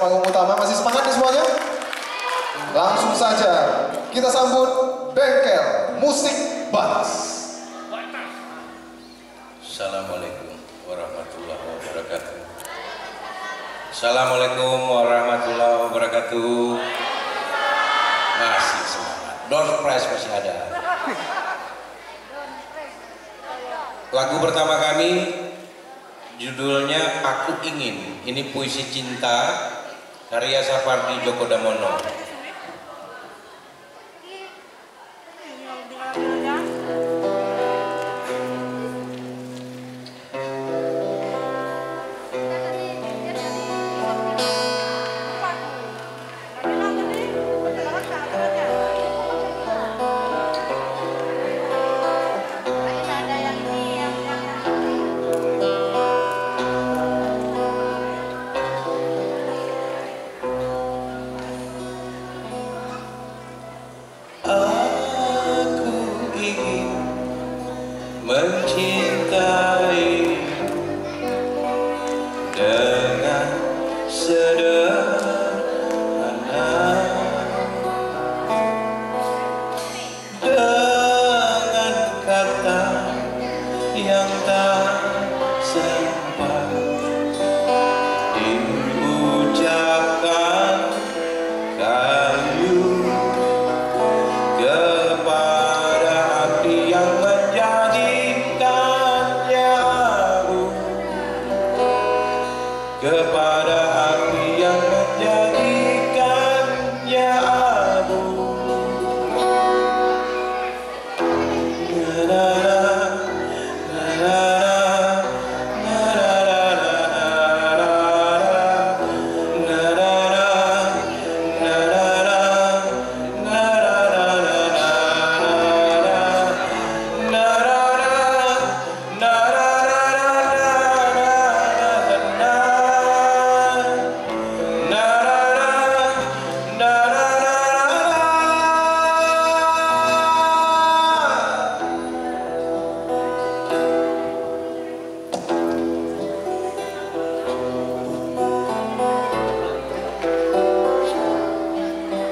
panggung utama. Masih semangat nih semuanya? Langsung saja kita sambut Bengkel Musik Batas. Assalamualaikum warahmatullahi wabarakatuh. Assalamualaikum warahmatullahi wabarakatuh. Masih semangat. Don't press masih ada. Lagu pertama kami judulnya Aku Ingin. Ini puisi cinta karya Sapardi Djoko Damono. Mencintai dengan sederhana, dengan kata yang tak sempat diucapkan kayu kepada hati yang kepada api yang menjadikannya abu.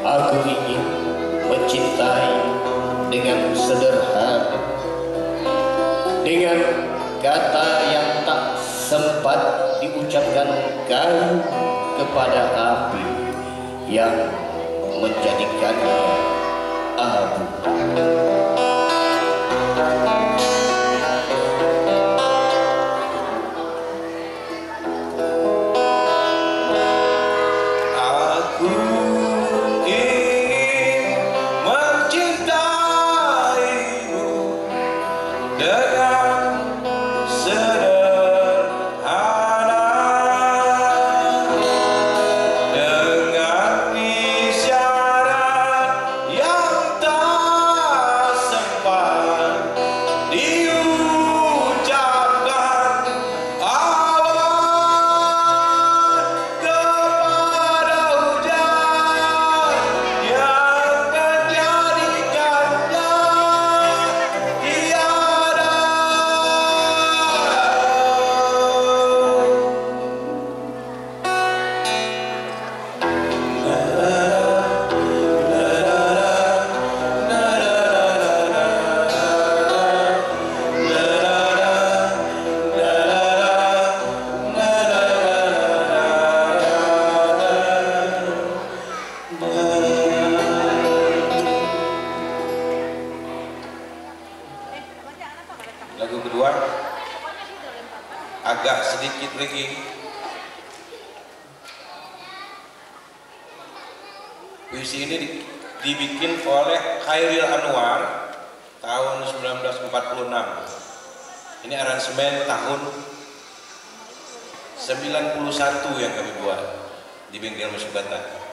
Aku ingin mencintai dengan sederhana, dengan kata yang tak sempat diucapkan kayu kepada api yang menjadikannya abu. Lagu kedua agak sedikit reggae. Puisi ini dibikin oleh Khairil Anwar tahun 1946. Ini aransemen tahun 91 yang kami buat di Bengkel Musik Batas.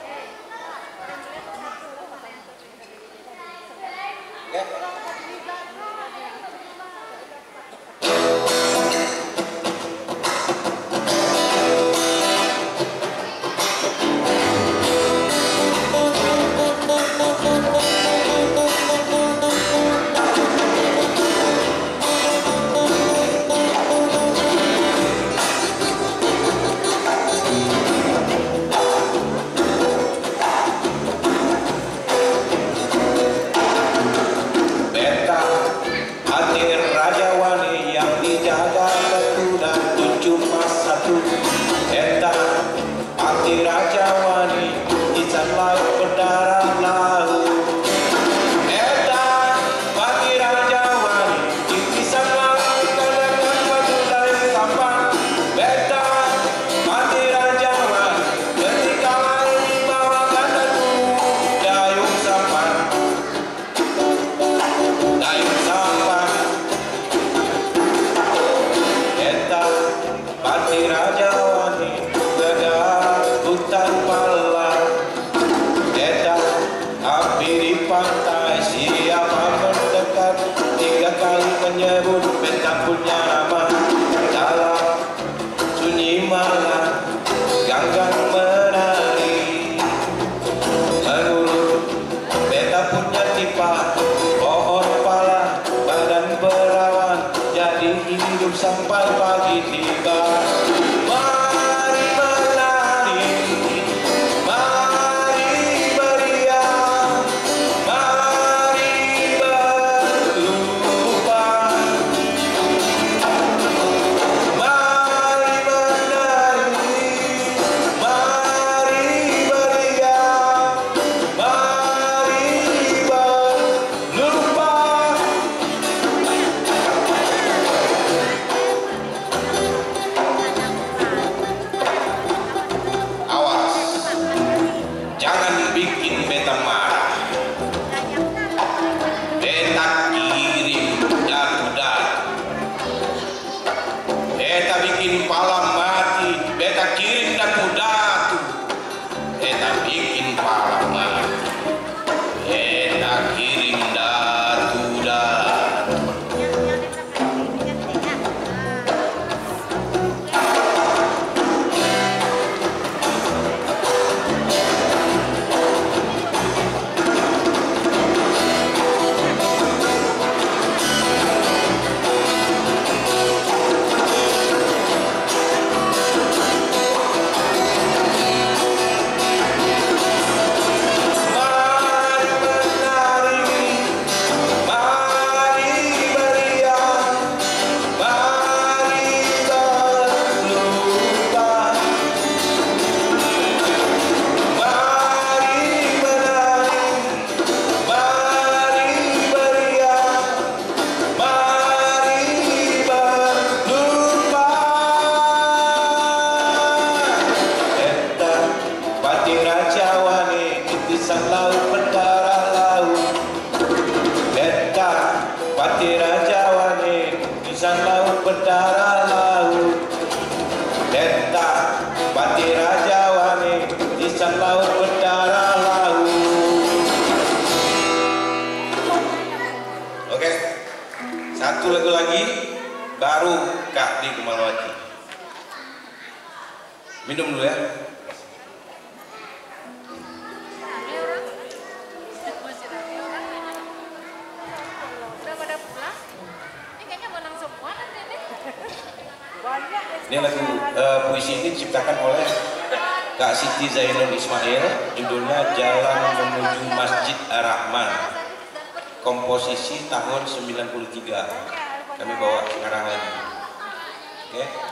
Pati Raja Wani Isan laut berdarah laut. Eta Pati Raja Wani Isan laut kadakan batu dari sampan. Beta Pati Raja Wani ketika lain dibawakan datu dayung sampan. Dayung sampan. Eta Pati Raja Wani hutan malam. Eta api di pantai, siapa mendekat 3 kali menyebut beta punya nama. Dalam sunyi malam ganggang menari, menurut beta punya tipa pohon pala badan berawan, jadi hidup sampai pagi tiba. Berdarah laut. Beta Pati Raja Wani Isan laut berdarah laut. Oke, satu lagu lagi baru Kak di Kemalwati. Minum dulu ya. Ini lagu puisi ini diciptakan oleh Kak Siti Zainul Ismail, judulnya Jalan Menuju Masjid Ar-Rahman, komposisi tahun 93. Kami bawa sekarang lagi. Oke.